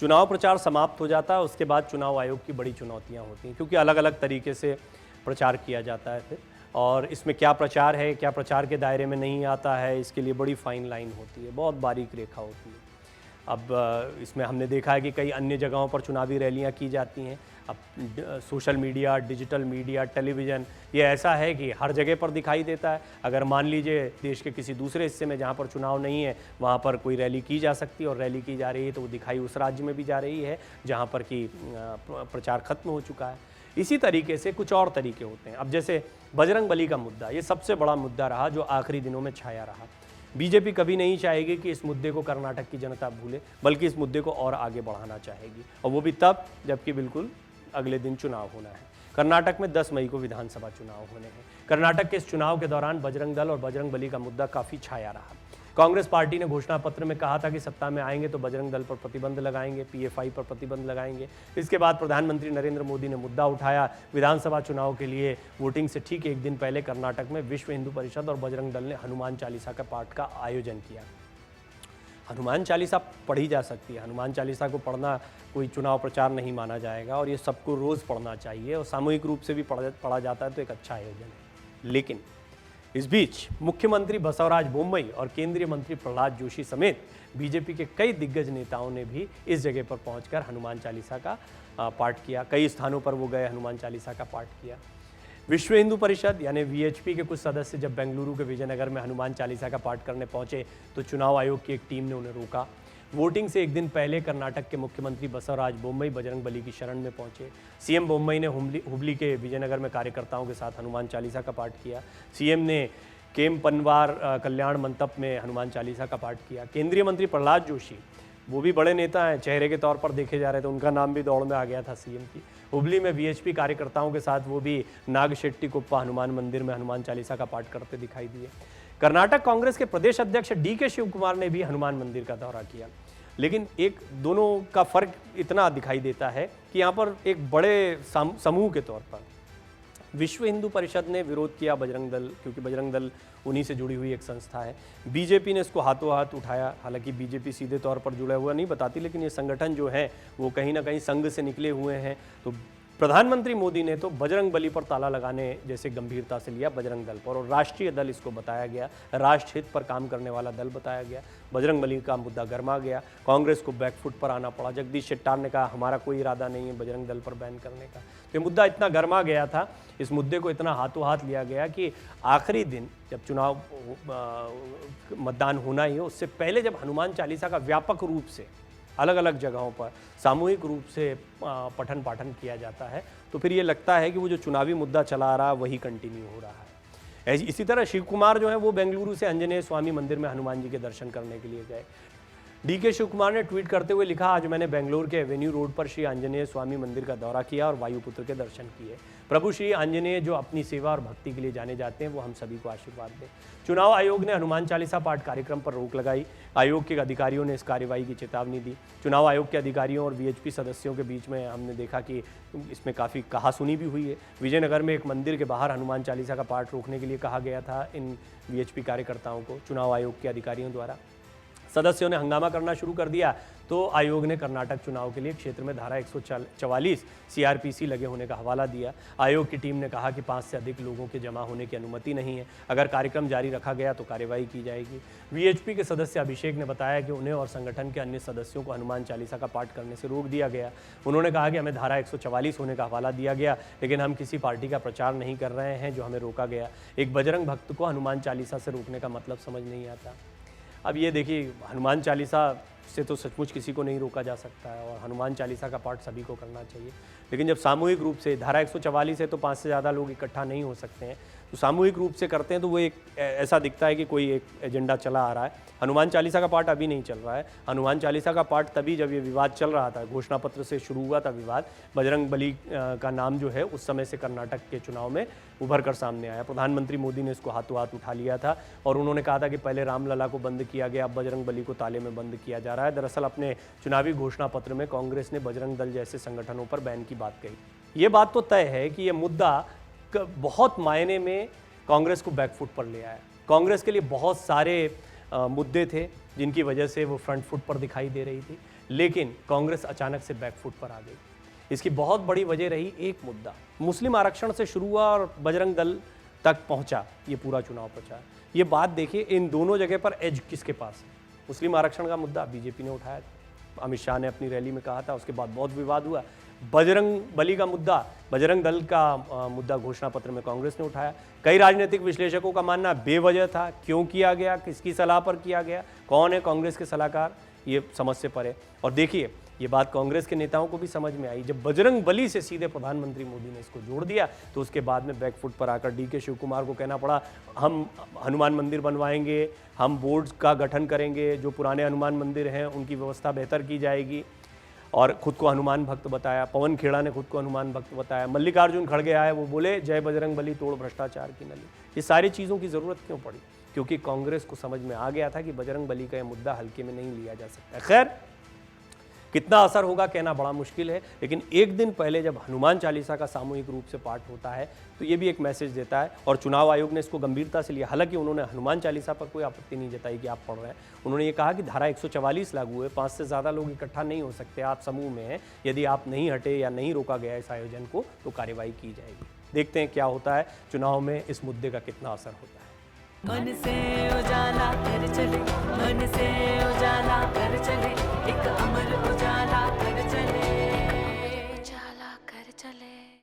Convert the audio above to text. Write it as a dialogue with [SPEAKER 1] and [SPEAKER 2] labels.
[SPEAKER 1] चुनाव प्रचार समाप्त हो जाता है, उसके बाद चुनाव आयोग की बड़ी चुनौतियां होती हैं, क्योंकि अलग अलग तरीके से प्रचार किया जाता है फिर, और इसमें क्या प्रचार है, क्या प्रचार के दायरे में नहीं आता है, इसके लिए बड़ी फाइन लाइन होती है, बहुत बारीक रेखा होती है। अब इसमें हमने देखा है कि कई अन्य जगहों पर चुनावी रैलियां की जाती हैं। अब social media, digital media, television, ये ऐसा है कि हर जगह पर दिखाई देता है। अगर मान लीजिए देश के किसी दूसरे हिस्से में जहाँ पर चुनाव नहीं है, वहाँ पर कोई रैली की जा सकती है और रैली की जा रही है तो वो दिखाई उस राज्य में भी जा रही है जहाँ पर कि प्रचार खत्म हो चुका है। इसी तरीके से कुछ और तरीके होते हैं। अब जैसे बजरंगबली का मुद्दा, ये सबसे बड़ा मुद्दा रहा जो आखिरी दिनों में छाया रहा। बीजेपी कभी नहीं चाहेगी कि इस मुद्दे को कर्नाटक की जनता भूले, बल्कि इस मुद्दे को और आगे बढ़ाना चाहेगी, और वो भी तब जबकि बिल्कुल अगले दिन चुनाव होना है। कर्नाटक में 10 मई को विधानसभा चुनाव होने हैं। कर्नाटक के इस चुनाव के दौरान बजरंग दल और बजरंगबली का मुद्दा काफ़ी छाया रहा। कांग्रेस पार्टी ने घोषणा पत्र में कहा था कि सत्ता में आएंगे तो बजरंग दल पर प्रतिबंध लगाएंगे, पीएफआई पर प्रतिबंध लगाएंगे। इसके बाद प्रधानमंत्री नरेंद्र मोदी ने मुद्दा उठाया। विधानसभा चुनाव के लिए वोटिंग से ठीक एक दिन पहले कर्नाटक में विश्व हिंदू परिषद और बजरंग दल ने हनुमान चालीसा का पाठ का आयोजन किया। हनुमान चालीसा पढ़ी जा सकती है, हनुमान चालीसा को पढ़ना कोई चुनाव प्रचार नहीं माना जाएगा, और ये सबको रोज़ पढ़ना चाहिए, और सामूहिक रूप से भी पढ़ा जाता है तो एक अच्छा आयोजन है। लेकिन इस बीच मुख्यमंत्री बसवराज बोम्मई और केंद्रीय मंत्री प्रहलाद जोशी समेत बीजेपी के कई दिग्गज नेताओं ने भी इस जगह पर पहुंचकर हनुमान चालीसा का पाठ किया। कई स्थानों पर वो गए, हनुमान चालीसा का पाठ किया। विश्व हिंदू परिषद यानी वीएचपी के कुछ सदस्य जब बेंगलुरु के विजयनगर में हनुमान चालीसा का पाठ करने पहुंचे तो चुनाव आयोग की एक टीम ने उन्हें रोका। वोटिंग से एक दिन पहले कर्नाटक के मुख्यमंत्री बसवराज बोम्मई बजरंगबली की शरण में पहुंचे। सीएम बोम्मई ने हुबली के विजयनगर में कार्यकर्ताओं के साथ हनुमान चालीसा का पाठ किया। सीएम ने केम्पनवार कल्याण मंडप में हनुमान चालीसा का पाठ किया। केंद्रीय मंत्री प्रहलाद जोशी, वो भी बड़े नेता हैं, चेहरे के तौर पर देखे जा रहे थे, उनका नाम भी दौड़ में आ गया था सीएम की। हुबली में वीएचपी कार्यकर्ताओं के साथ वो भी नागशेट्टीकुप्पा हनुमान मंदिर में हनुमान चालीसा का पाठ करते दिखाई दिए। कर्नाटक कांग्रेस के प्रदेश अध्यक्ष डीके शिव कुमार ने भी हनुमान मंदिर का दौरा किया। लेकिन एक दोनों का फर्क इतना दिखाई देता है कि यहाँ पर एक बड़े समूह के तौर पर विश्व हिंदू परिषद ने विरोध किया बजरंग दल, क्योंकि बजरंग दल उन्हीं से जुड़ी हुई एक संस्था है। बीजेपी ने इसको हाथों हाथ उठाया। हालांकि बीजेपी सीधे तौर पर जुड़ा हुआ नहीं बताती, लेकिन ये संगठन जो है वो कहीं ना कहीं संघ से निकले हुए हैं। तो प्रधानमंत्री मोदी ने तो बजरंगबली पर ताला लगाने जैसे गंभीरता से लिया बजरंग दल पर, और राष्ट्रीय दल इसको बताया गया, राष्ट्र हित पर काम करने वाला दल बताया गया। बजरंगबली का मुद्दा गर्मा गया, कांग्रेस को बैकफुट पर आना पड़ा। जगदीश शेट्टार ने कहा हमारा कोई इरादा नहीं है बजरंग दल पर बैन करने का। तो ये मुद्दा इतना गर्मा गया था, इस मुद्दे को इतना हाथों हाथ लिया गया कि आखिरी दिन जब चुनाव मतदान होना ही हो, उससे पहले जब हनुमान चालीसा का व्यापक रूप से अलग अलग जगहों पर सामूहिक रूप से पठन पाठन किया जाता है, तो फिर ये लगता है कि वो जो चुनावी मुद्दा चला आ रहा वही कंटिन्यू हो रहा है। इसी तरह शिव कुमार जो है वो बेंगलुरु से आंजनेय स्वामी मंदिर में हनुमान जी के दर्शन करने के लिए गए। डीके शिव कुमार ने ट्वीट करते हुए लिखा, आज मैंने बेंगलुरु के एवेन्यू रोड पर श्री आंजनेय स्वामी मंदिर का दौरा किया और वायुपुत्र के दर्शन किए। प्रभु श्री आंजनेय जो अपनी सेवा और भक्ति के लिए जाने जाते हैं वो हम सभी को आशीर्वाद दें। चुनाव आयोग ने हनुमान चालीसा पाठ कार्यक्रम पर रोक लगाई। आयोग के अधिकारियों ने इस कार्रवाई की चेतावनी दी। चुनाव आयोग के अधिकारियों और वीएचपी सदस्यों के बीच में हमने देखा कि इसमें काफ़ी कहासुनी भी हुई है। विजयनगर में एक मंदिर के बाहर हनुमान चालीसा का पाठ रोकने के लिए कहा गया था इन वीएचपी कार्यकर्ताओं को चुनाव आयोग के अधिकारियों द्वारा। सदस्यों ने हंगामा करना शुरू कर दिया तो आयोग ने कर्नाटक चुनाव के लिए क्षेत्र में धारा 144 सीआरपीसी लगे होने का हवाला दिया। आयोग की टीम ने कहा कि 5 से अधिक लोगों के जमा होने की अनुमति नहीं है, अगर कार्यक्रम जारी रखा गया तो कार्रवाई की जाएगी। वीएचपी के सदस्य अभिषेक ने बताया कि उन्हें और संगठन के अन्य सदस्यों को हनुमान चालीसा का पाठ करने से रोक दिया गया। उन्होंने कहा कि हमें धारा 144 होने का हवाला दिया गया, लेकिन हम किसी पार्टी का प्रचार नहीं कर रहे हैं जो हमें रोका गया। एक बजरंग भक्त को हनुमान चालीसा से रोकने का मतलब समझ नहीं आता। अब ये देखिए, हनुमान चालीसा से तो सचमुच किसी को नहीं रोका जा सकता है और हनुमान चालीसा का पाठ सभी को करना चाहिए, लेकिन जब सामूहिक रूप से धारा 144 है तो 5 से ज़्यादा लोग इकट्ठा नहीं हो सकते हैं, तो सामूहिक रूप से करते हैं तो वो एक ऐसा दिखता है कि कोई एक एजेंडा चला आ रहा है। हनुमान चालीसा का पाठ अभी नहीं चल रहा है। हनुमान चालीसा का पाठ तभी जब ये विवाद चल रहा था, घोषणा पत्र से शुरू हुआ था विवाद, बजरंगबली का नाम जो है उस समय से कर्नाटक के चुनाव में उभर कर सामने आया। प्रधानमंत्री मोदी ने इसको हाथों हाथ उठा लिया था और उन्होंने कहा था कि पहले रामलला को बंद किया गया, अब बजरंगबली को ताले में बंद किया जा रहा है। दरअसल अपने चुनावी घोषणा पत्र में कांग्रेस ने बजरंग दल जैसे संगठनों पर बैन की बात कही। ये बात तो तय है कि ये मुद्दा बहुत मायने में कांग्रेस को बैकफुट पर ले आया। कांग्रेस के लिए बहुत सारे मुद्दे थे जिनकी वजह से वो फ्रंट फुट पर दिखाई दे रही थी, लेकिन कांग्रेस अचानक से बैकफुट पर आ गई। इसकी बहुत बड़ी वजह रही एक मुद्दा, मुस्लिम आरक्षण से शुरू हुआ और बजरंग दल तक पहुंचा ये पूरा चुनाव प्रचार। ये बात देखिए, इन दोनों जगह पर एज किसके पास है। मुस्लिम आरक्षण का मुद्दा बीजेपी ने उठाया था, अमित शाह ने अपनी रैली में कहा था, उसके बाद बहुत विवाद हुआ। बजरंग बली का मुद्दा, बजरंग दल का मुद्दा घोषणा पत्र में कांग्रेस ने उठाया। कई राजनीतिक विश्लेषकों का मानना बेवजह था, क्यों किया गया, किसकी सलाह पर किया गया, कौन है कांग्रेस के सलाहकार, ये समझ से परे। और देखिए, ये बात कांग्रेस के नेताओं को भी समझ में आई। जब बजरंग बली से सीधे प्रधानमंत्री मोदी ने इसको जोड़ दिया, तो उसके बाद में बैकफुट पर आकर डीके शिव कुमार को कहना पड़ा, हम हनुमान मंदिर बनवाएंगे, हम बोर्ड का गठन करेंगे, जो पुराने हनुमान मंदिर हैं उनकी व्यवस्था बेहतर की जाएगी, और खुद को हनुमान भक्त बताया। पवन खेड़ा ने खुद को हनुमान भक्त बताया। मल्लिकार्जुन खड़गे आए, वो बोले जय बजरंग बली तोड़ भ्रष्टाचार की नली। ये सारी चीज़ों की ज़रूरत क्यों पड़ी? क्योंकि कांग्रेस को समझ में आ गया था कि बजरंग बली का यह मुद्दा हल्के में नहीं लिया जा सकता। खैर, कितना असर होगा कहना बड़ा मुश्किल है, लेकिन एक दिन पहले जब हनुमान चालीसा का सामूहिक रूप से पाठ होता है तो ये भी एक मैसेज देता है, और चुनाव आयोग ने इसको गंभीरता से लिया। हालांकि उन्होंने हनुमान चालीसा पर कोई आपत्ति नहीं जताई कि आप पढ़ रहे हैं। उन्होंने ये कहा कि धारा 144 लागू है, 5 से ज़्यादा लोग इकट्ठा नहीं हो सकते, आप समूह में हैं, यदि आप नहीं हटे या नहीं रोका गया इस आयोजन को तो कार्रवाई की जाएगी। देखते हैं क्या होता है चुनाव में, इस मुद्दे का कितना असर होता है।
[SPEAKER 2] मन से उजाला कर चले, मन से उजाला